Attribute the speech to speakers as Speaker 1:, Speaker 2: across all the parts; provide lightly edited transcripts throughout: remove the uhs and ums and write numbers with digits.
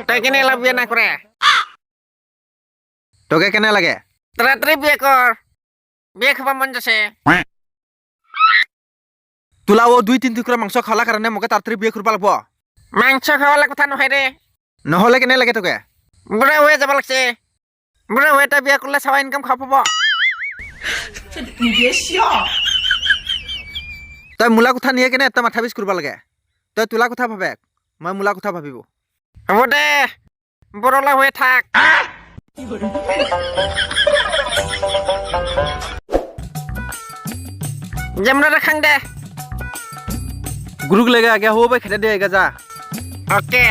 Speaker 1: তই কেনে লাভ বিয়া নকৰে
Speaker 2: তোকে কেনে লাগে
Speaker 1: ৰাত্ৰি বিয়া কৰ বিয়া খাব মন যাছে
Speaker 2: তোলা ও 2-3 টুকুৰা মাংস খালা কাৰণে মোকে তাড়াতাড়ি বিয়ে কৰিব লাগিব
Speaker 1: মাংস খাবলৈ কথা নহয় ৰে
Speaker 2: নহলে কেনে লাগে তোকে
Speaker 1: বুঢ়া হৈ যাব লাগছে বুঢ়া হৈ এটা বিয়া কৰিলে চাৱা ইনকাম খাব পাব
Speaker 2: তই মূলা কথা নিয়ে কেনে এটা মাথা বিষ কৰিব লাগে তই তোলা কথা ভাবে মই মূলা কথা ভাবিব
Speaker 1: হ'ব দে বুঢ়লা হৈ থাক জমৰা খাং দে
Speaker 2: গুৰুক লাগে আগে হ'ব খেতে দে আগে যা
Speaker 1: অকে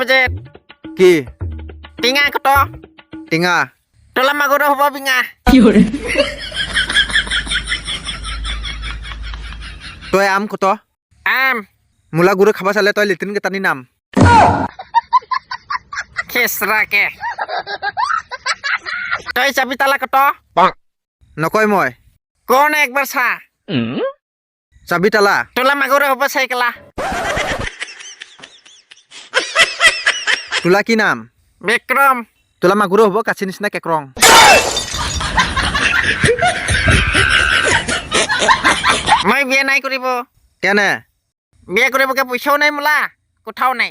Speaker 1: বাজেট
Speaker 2: কি
Speaker 1: টিঙা কত
Speaker 2: টিঙা
Speaker 1: তোলা মাগুৰ হ'ব বিঙা
Speaker 2: তই আম কত
Speaker 1: আম
Speaker 2: মূলা গুৰু খাব চালে তই লেট্ৰিন কেটানি নাম
Speaker 1: খেচৰাকে তই চাবি তালা কত
Speaker 2: নকয় মই
Speaker 1: কোন একবাৰ চা
Speaker 2: চাবি তালা
Speaker 1: তোলা মাগুৰ হ'ব চাইকেলা
Speaker 2: তোলা কি নাম
Speaker 1: বিক্ৰম
Speaker 2: তোলা মাগুৰ হ'ব কাছি নিচিনা কেকৰং
Speaker 1: মই বিয়া নাই কৰিব
Speaker 2: কেনে
Speaker 1: বিয়া কৰিবকে পইচাও নাই মোলা কোঠাও নাই